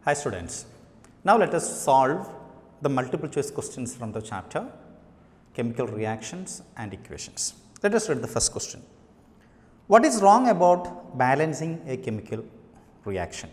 Hi students, now let us solve the multiple choice questions from the chapter Chemical Reactions and Equations. Let us read the first question. What is wrong about balancing a chemical reaction?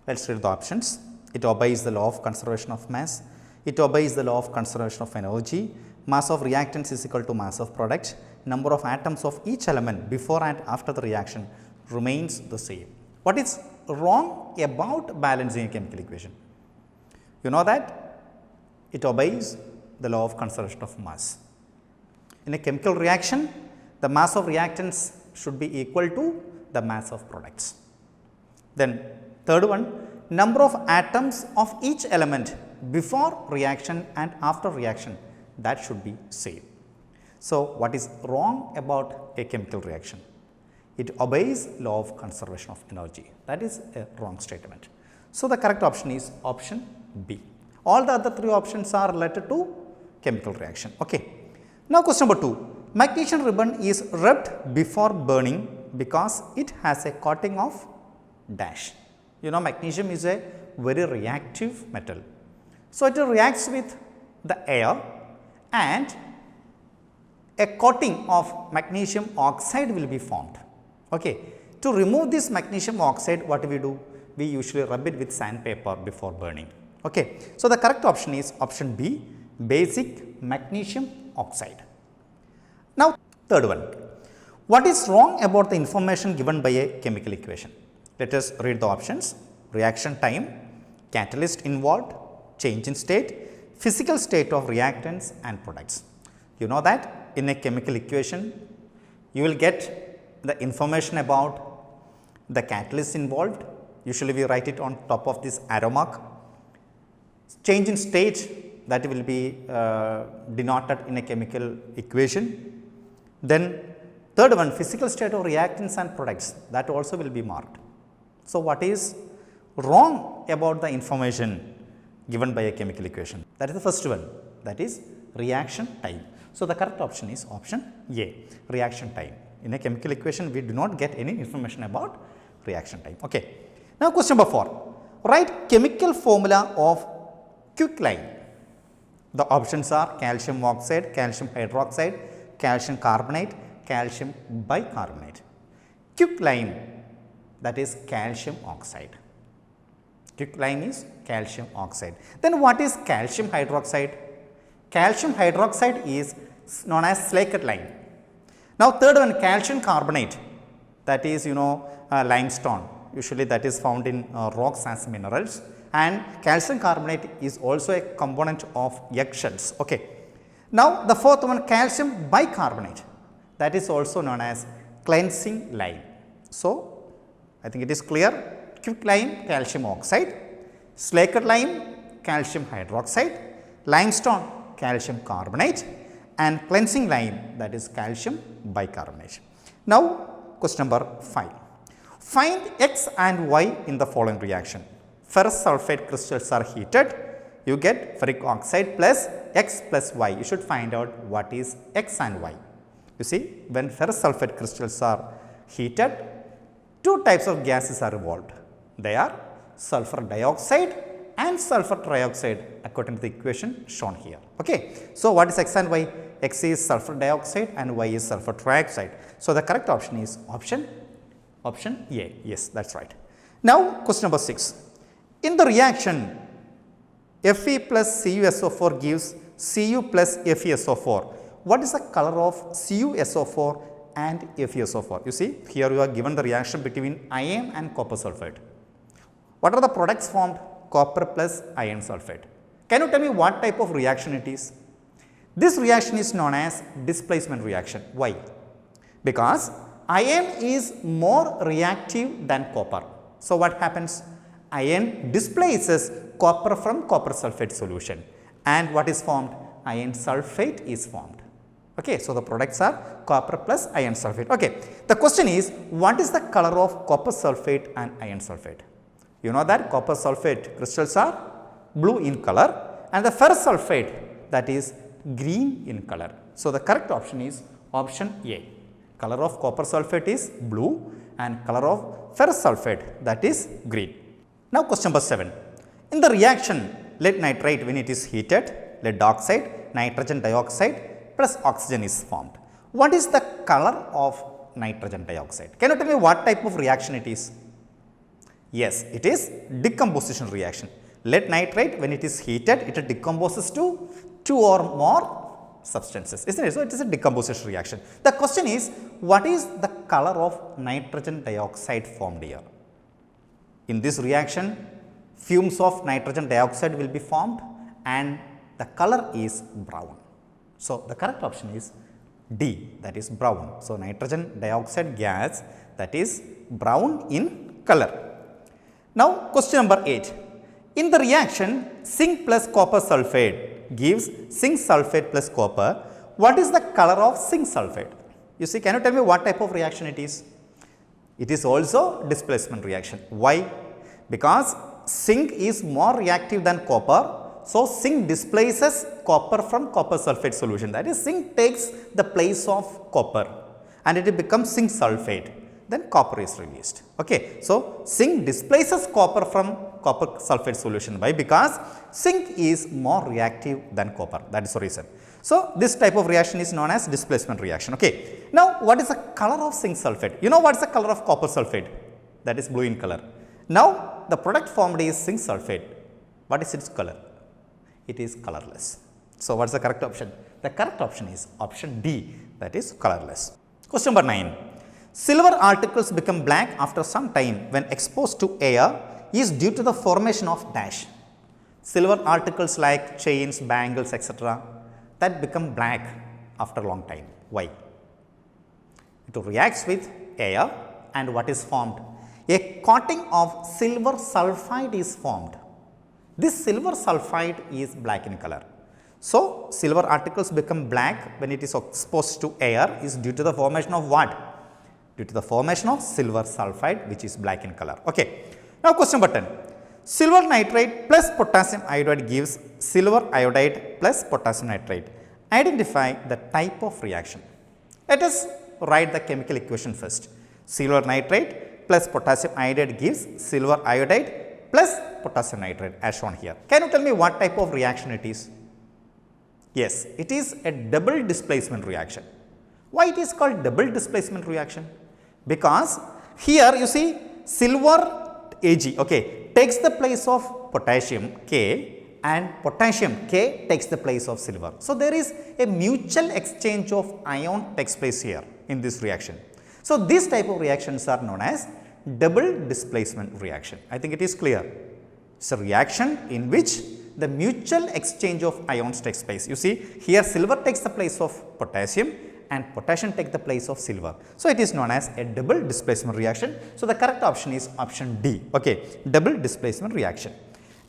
Let us read the options. It obeys the law of conservation of mass, it obeys the law of conservation of energy, mass of reactants is equal to mass of product, number of atoms of each element before and after the reaction remains the same. What is wrong about balancing a chemical equation? You know that it obeys the law of conservation of mass. In a chemical reaction, the mass of reactants should be equal to the mass of products. Then third one, number of atoms of each element before reaction and after reaction, that should be same. So, what is wrong about a chemical reaction? It obeys law of conservation of energy. That is a wrong statement. So, the correct option is option B. All the other three options are related to chemical reaction. Okay. Now, question number 2. Magnesium ribbon is rubbed before burning because it has a coating of dash. You know, magnesium is a very reactive metal. So, it reacts with the air and a coating of magnesium oxide will be formed. Okay. To remove this magnesium oxide, what we do? We usually rub it with sandpaper before burning. Okay. So, the correct option is option B, basic magnesium oxide. Now, third one. What is wrong about the information given by a chemical equation? Let us read the options. Reaction time, catalyst involved, change in state, physical state of reactants and products. You know that in a chemical equation, you will get the information about the catalyst involved. Usually, we write it on top of this arrow mark. Change in state, that will be denoted in a chemical equation. Then third one, physical state of reactants and products, that also will be marked. So, what is wrong about the information given by a chemical equation? That is the first one, that is reaction time. So, the correct option is option A, reaction time. In a chemical equation, we do not get any information about reaction time. Okay. Now, question number 4. Write chemical formula of quicklime. The options are calcium oxide, calcium hydroxide, calcium carbonate, calcium bicarbonate. Quicklime, that is calcium oxide. Quicklime is calcium oxide. Then what is calcium hydroxide? Calcium hydroxide is known as slaked lime. Now, third one, calcium carbonate, that is limestone, usually that is found in rocks as minerals, and calcium carbonate is also a component of eggshells. Okay. Now, the fourth one, calcium bicarbonate, that is also known as cleansing lime. So, I think it is clear. Quicklime, calcium oxide, slaked lime, calcium hydroxide, limestone, calcium carbonate, and cleansing lime, that is calcium bicarbonate. Now, question number 5. Find X and Y in the following reaction. Ferrous sulphate crystals are heated, you get ferric oxide plus X plus Y. You should find out what is X and Y. You see, when ferrous sulphate crystals are heated, two types of gases are evolved. They are sulfur dioxide and sulfur trioxide according to the equation shown here. Okay. So, what is X and Y? X is sulfur dioxide and Y is sulfur trioxide. So, the correct option is option A. Yes, that is right. Now, question number 6. In the reaction, Fe plus CuSO4 gives Cu plus FeSO4. What is the color of CuSO4 and FeSO4? You see, here you are given the reaction between iron and copper sulphate. What are the products formed? Copper plus iron sulphate. Can you tell me what type of reaction it is? This reaction is known as displacement reaction. Why? Because iron is more reactive than copper. So, what happens? Iron displaces copper from copper sulphate solution, and what is formed? Iron sulphate is formed. Okay. So, the products are copper plus iron sulphate. Okay. The question is, what is the color of copper sulphate and iron sulphate? You know that copper sulphate crystals are blue in color and the ferrous sulphate, that is green in color. So, the correct option is option A. Color of copper sulphate is blue and color of ferrous sulphate, that is green. Now question number 7. In the reaction lead nitrate, when it is heated, lead oxide, nitrogen dioxide plus oxygen is formed. What is the color of nitrogen dioxide? Can you tell me what type of reaction it is? Yes, it is decomposition reaction. Lead nitrate, when it is heated, it decomposes to 2 or more substances, isn't it? So, it is a decomposition reaction. The question is, what is the color of nitrogen dioxide formed here? In this reaction, fumes of nitrogen dioxide will be formed and the color is brown. So, the correct option is D, that is brown. So, nitrogen dioxide gas, that is brown in color. Now, question number 8. In the reaction zinc plus copper sulphate gives zinc sulphate plus copper, what is the color of zinc sulphate? You see, can you tell me what type of reaction it is? It is also displacement reaction. Why? Because zinc is more reactive than copper. So, zinc displaces copper from copper sulphate solution, that is zinc takes the place of copper and it becomes zinc sulphate, then copper is released. Okay. So, zinc displaces copper from copper sulphate solution. Why? Because zinc is more reactive than copper, that is the reason. So, this type of reaction is known as displacement reaction. Okay. Now, what is the color of zinc sulphate? You know what is the color of copper sulphate? That is blue in color. Now, the product formed is zinc sulphate. What is its color? It is colorless. So, what is the correct option? The correct option is option D, that is colorless. Question number 9. Silver articles become black after some time when exposed to air is due to the formation of dash. Silver articles like chains, bangles, etc. that become black after a long time. Why? It reacts with air and what is formed? A coating of silver sulphide is formed. This silver sulphide is black in color. So, silver articles become black when it is exposed to air is due to the formation of what? Due to the formation of silver sulphide, which is black in color. Okay. Now, question number 10. Silver nitrate plus potassium iodide gives silver iodide plus potassium nitrate. Identify the type of reaction. Let us write the chemical equation first. Silver nitrate plus potassium iodide gives silver iodide plus potassium nitrate as shown here. Can you tell me what type of reaction it is? Yes, it is a double displacement reaction. Why it is called double displacement reaction? Because here you see silver Ag, okay, takes the place of potassium K and potassium K takes the place of silver. So, there is a mutual exchange of ion takes place here in this reaction. So, these type of reactions are known as double displacement reaction. I think it is clear. It is a reaction in which the mutual exchange of ions takes place. You see here silver takes the place of potassium and potassium take the place of silver. So, it is known as a double displacement reaction. So, the correct option is option D, okay, double displacement reaction.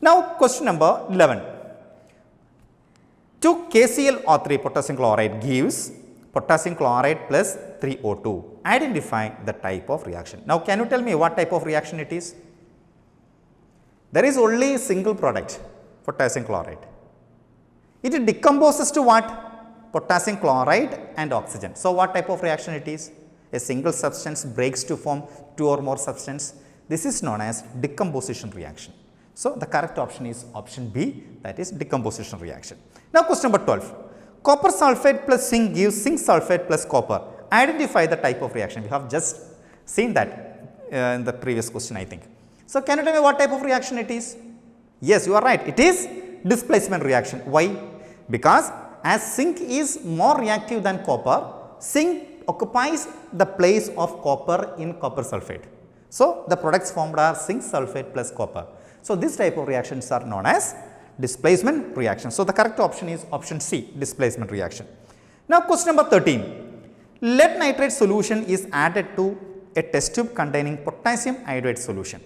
Now, question number 11. 2 KClO3 potassium chloride gives potassium chloride plus 3O2. Identify the type of reaction. Now, can you tell me what type of reaction it is? There is only a single product, potassium chloride. It decomposes to what? Potassium chloride and oxygen. So, what type of reaction it is? A single substance breaks to form 2 or more substance. This is known as decomposition reaction. So, the correct option is option B, that is decomposition reaction. Now, question number 12. Copper sulphate plus zinc gives zinc sulphate plus copper. Identify the type of reaction. We have just seen that in the previous question, I think. So, can you tell me what type of reaction it is? Yes, you are right. It is displacement reaction. Why? Because as zinc is more reactive than copper, zinc occupies the place of copper in copper sulphate. So, the products formed are zinc sulphate plus copper. So, this type of reactions are known as displacement reaction. So, the correct option is option C, displacement reaction. Now, question number 13. Lead nitrate solution is added to a test tube containing potassium iodide solution.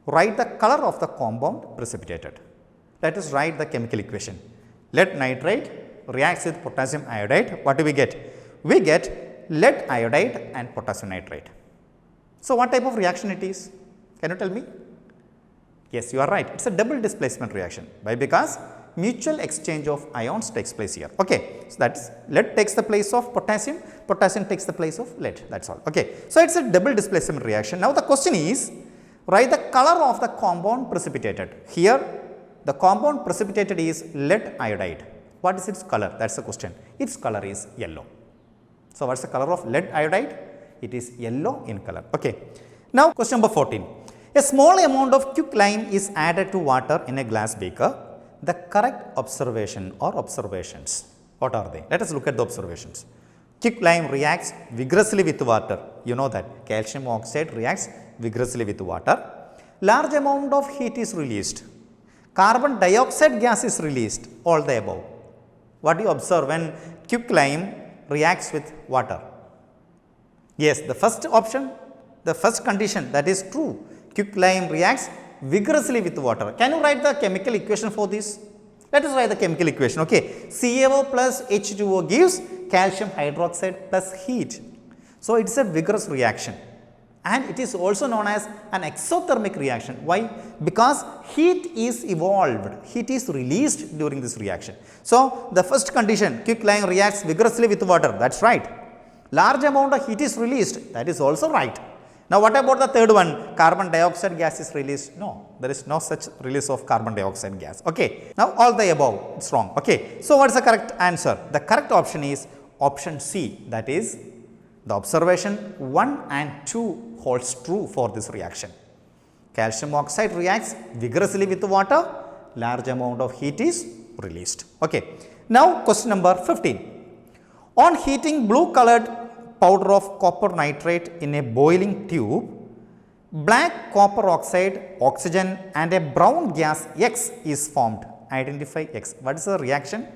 Write the color of the compound precipitated. Let us write the chemical equation. Lead nitrate reacts with potassium iodide. What do we get? We get lead iodide and potassium nitrate. So, what type of reaction it is? Can you tell me? Yes, you are right. It is a double displacement reaction. Why? Because mutual exchange of ions takes place here. Okay. So, that is lead takes the place of potassium, potassium takes the place of lead. That is all. Okay. So, it is a double displacement reaction. Now, the question is, Write the color of the compound precipitated. Here the compound precipitated is lead iodide. What is its color? That is the question. Its color is yellow. So, what is the color of lead iodide? It is yellow in color. Okay. Now, question number 14. A small amount of quicklime is added to water in a glass beaker. The correct observation or observations, what are they? Let us look at the observations. Quicklime reacts vigorously with water. You know that calcium oxide reacts vigorously with water. Large amount of heat is released. Carbon dioxide gas is released. All the above. What do you observe when quicklime reacts with water? Yes, the first option, the first condition, that is true. Quicklime reacts vigorously with water. Can you write the chemical equation for this? Let us write the chemical equation. Okay, CaO plus H2O gives calcium hydroxide plus heat. So, it is a vigorous reaction and it is also known as an exothermic reaction. Why? Because heat is evolved, heat is released during this reaction. So, the first condition, quicklime reacts vigorously with water, that is right. Large amount of heat is released, that is also right. Now, what about the third one? Carbon dioxide gas is released. No, there is no such release of carbon dioxide gas. Okay. Now, all the above, it is wrong. Okay. So, what is the correct answer? The correct option is option C, that is the observation 1 and 2 holds true for this reaction. Calcium oxide reacts vigorously with water, large amount of heat is released. Okay. Now, question number 15. On heating blue colored powder of copper nitrate in a boiling tube, black copper oxide, oxygen and a brown gas X is formed. Identify X. What is the reaction?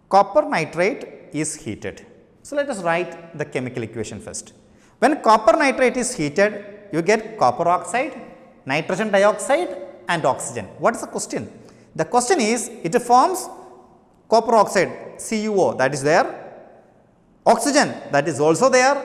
Copper nitrate is heated. So, let us write the chemical equation first. When copper nitrate is heated, you get copper oxide, nitrogen dioxide and oxygen. What is the question? The question is, it forms copper oxide, CuO, that is there. Oxygen, that is also there.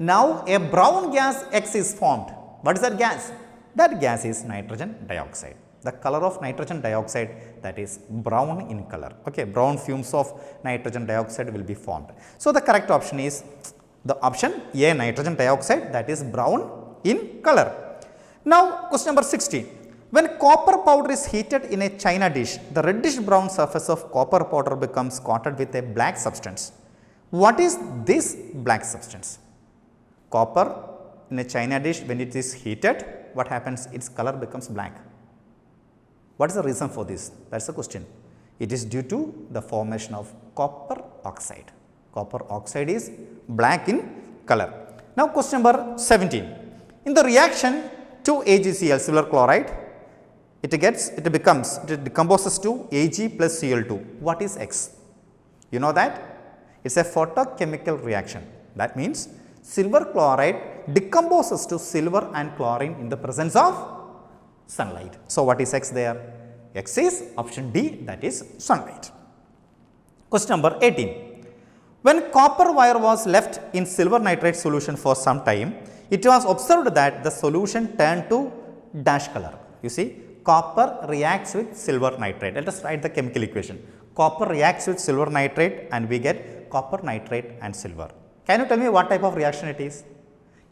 Now, a brown gas X is formed. What is that gas? That gas is nitrogen dioxide. The color of nitrogen dioxide, that is brown in color. Okay, brown fumes of nitrogen dioxide will be formed. So, the correct option is the option A, nitrogen dioxide, that is brown in color. Now, question number 16. When copper powder is heated in a china dish, the reddish brown surface of copper powder becomes coated with a black substance. What is this black substance? Copper in a china dish, when it is heated, what happens? Its color becomes black. What is the reason for this? That is the question. It is due to the formation of copper oxide. Copper oxide is black in color. Now, question number 17. In the reaction 2AgCl, silver chloride, it decomposes to Ag plus Cl2. What is X? You know that? It is a photochemical reaction. That means silver chloride decomposes to silver and chlorine in the presence of sunlight. So, what is X there? X is option D, that is sunlight. Question number 18. When copper wire was left in silver nitrate solution for some time, it was observed that the solution turned to dash color. You see, copper reacts with silver nitrate. Let us write the chemical equation. Copper reacts with silver nitrate and we get copper nitrate and silver. Can you tell me what type of reaction it is?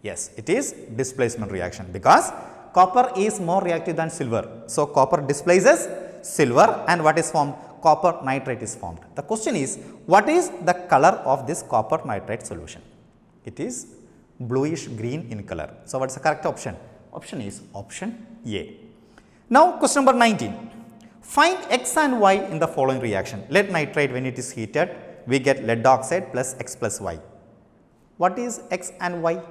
Yes, it is displacement reaction because copper is more reactive than silver. So, copper displaces silver and what is formed? Copper nitrate is formed. The question is, what is the color of this copper nitrate solution? It is bluish green in color. So, what is the correct option? Option is option A. Now, question number 19. Find X and Y in the following reaction. Lead nitrate, when it is heated, we get lead oxide plus X plus Y. What is X and Y? It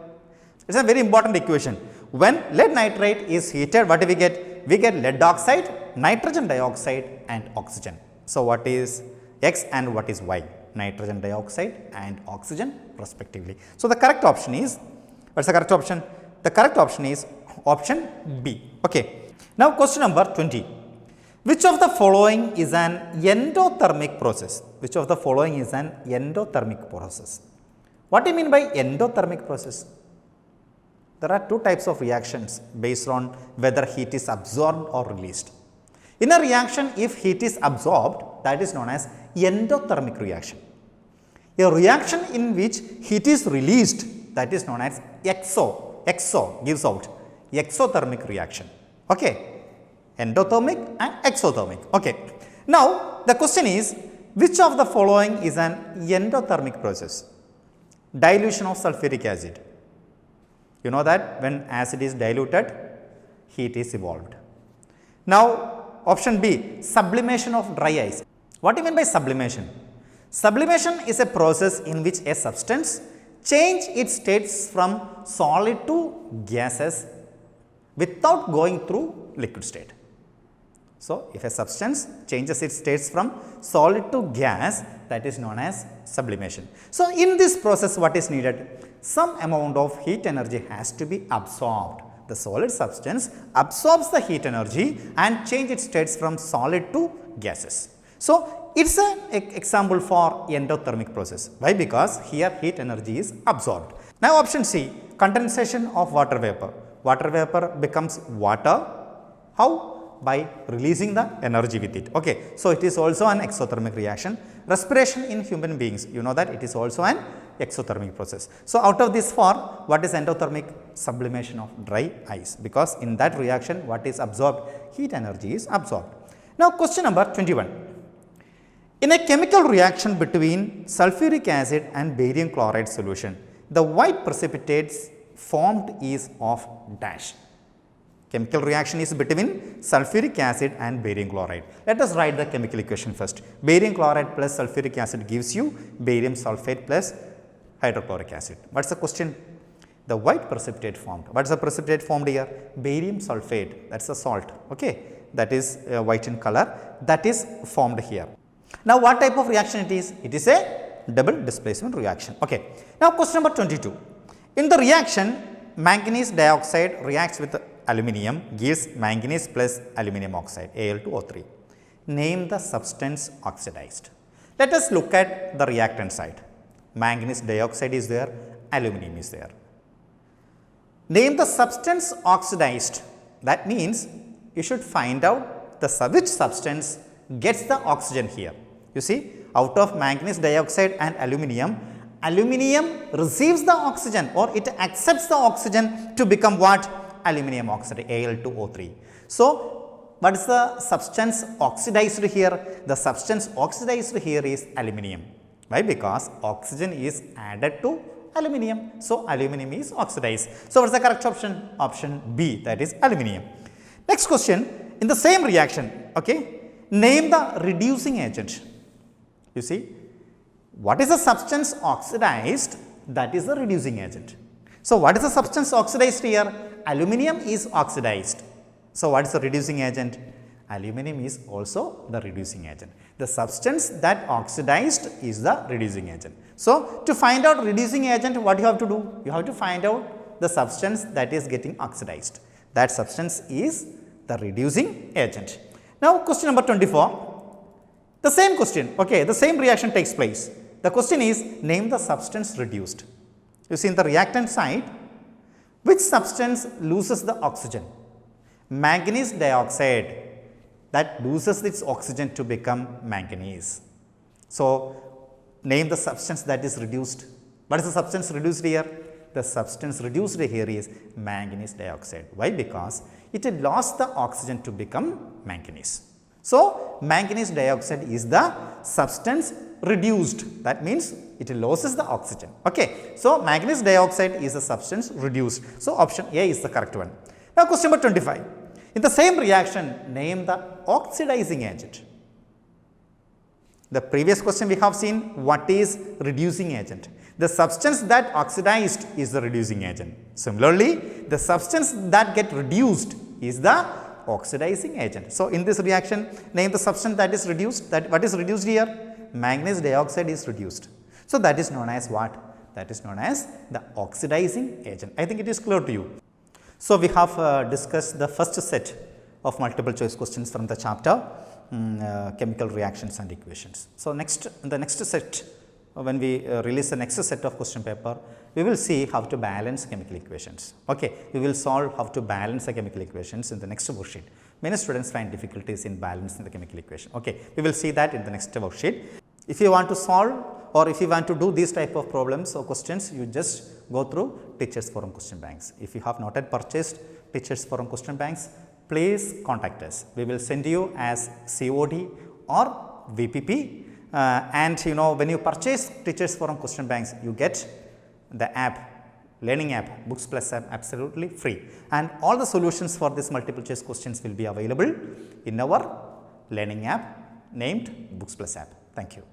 is a very important equation. When lead nitrate is heated, what do we get? We get lead oxide, nitrogen dioxide and oxygen. So, what is X and what is Y? Nitrogen dioxide and oxygen respectively. So, the correct option is, what is the correct option? The correct option is option B. Okay. Now, question number 20. Which of the following is an endothermic process? Which of the following is an endothermic process? What do you mean by endothermic process? There are two types of reactions based on whether heat is absorbed or released. In a reaction, if heat is absorbed, that is known as endothermic reaction. A reaction in which heat is released, that is known as exo gives out. exothermic reaction. Okay, endothermic and exothermic. Okay. Now, the question is, which of the following is an endothermic process? Dilution of sulphuric acid. You know that when acid is diluted, heat is evolved. Now, option B, sublimation of dry ice. What do you mean by sublimation? Sublimation is a process in which a substance change its states from solid to gases without going through liquid state. So, if a substance changes its states from solid to gas, that is known as sublimation. So, in this process what is needed? Some amount of heat energy has to be absorbed. The solid substance absorbs the heat energy and change its states from solid to gases. So, it is an example for endothermic process. Why? Because here heat energy is absorbed. Now, option C, condensation of water vapor. Water vapor becomes water. How? By releasing the energy with it. Okay. So, it is also an exothermic reaction. Respiration in human beings, you know that it is also an exothermic process. So, out of this four, what is endothermic? Sublimation of dry ice, because in that reaction what is absorbed? Heat energy is absorbed. Now, question number 21. In a chemical reaction between sulphuric acid and barium chloride solution, the white precipitates formed is of dash. Chemical reaction is between sulphuric acid and barium chloride. Let us write the chemical equation first. Barium chloride plus sulphuric acid gives you barium sulphate plus hydrochloric acid. What is the question? The white precipitate formed. What is the precipitate formed here? Barium sulphate, that is a salt, okay, that is white in color, that is formed here. Now, what type of reaction it is? It is a double displacement reaction. Okay. Now, question number 22. In the reaction, manganese dioxide reacts with aluminum, gives manganese plus aluminum oxide, Al2O3. Name the substance oxidized. Let us look at the reactant side. Manganese dioxide is there, aluminum is there. Name the substance oxidized. That means you should find out which substance gets the oxygen here. You see, out of manganese dioxide and aluminum, aluminum receives the oxygen, or it accepts the oxygen to become what? Aluminum oxide, Al2O3. So, what is the substance oxidized here? The substance oxidized here is aluminum. Why? Because oxygen is added to aluminum. So, aluminum is oxidized. So, what is the correct option? Option B, that is aluminum. Next question, in the same reaction, okay, name the reducing agent. You see, what is the substance oxidized? That is the reducing agent. So, what is the substance oxidized here? Aluminum is oxidized. So, what is the reducing agent? Aluminum is also the reducing agent. The substance that oxidized is the reducing agent. So, to find out reducing agent, what you have to do? You have to find out the substance that is getting oxidized. That substance is the reducing agent. Now, question number 24. The same question, okay, the same reaction takes place. The question is, name the substance reduced. You see, in the reactant side, which substance loses the oxygen? Manganese dioxide, that loses its oxygen to become manganese. So, name the substance that is reduced. What is the substance reduced here? The substance reduced here is manganese dioxide. Why? Because it lost the oxygen to become manganese. So, manganese dioxide is the substance reduced. That means it loses the oxygen. Okay. So, manganese dioxide is the substance reduced. So, option A is the correct one. Now, question number 25. In the same reaction, name the oxidizing agent. The previous question we have seen what is reducing agent. The substance that oxidized is the reducing agent. Similarly, the substance that get reduced is the oxidizing agent. So, in this reaction, name the substance that is reduced. That what is reduced here? Manganese dioxide is reduced. So, that is known as what? That is known as the oxidizing agent. I think it is clear to you. So, we have discussed the first set of multiple choice questions from the chapter chemical reactions and equations. So, the next set, when we release the next set of question paper, we will see how to balance chemical equations. Okay, we will solve how to balance the chemical equations in the next worksheet. Many students find difficulties in balancing the chemical equation. Okay, we will see that in the next worksheet. If you want to solve or if you want to do these type of problems or questions, you just go through Teachers Forum question banks. If you have not yet purchased Teachers Forum question banks, please contact us. We will send you as COD or VPP. And you know, when you purchase Teachers Forum question banks, you get the app, learning app, Books Plus app, absolutely free. And all the solutions for this multiple choice questions will be available in our learning app named Books Plus app. Thank you.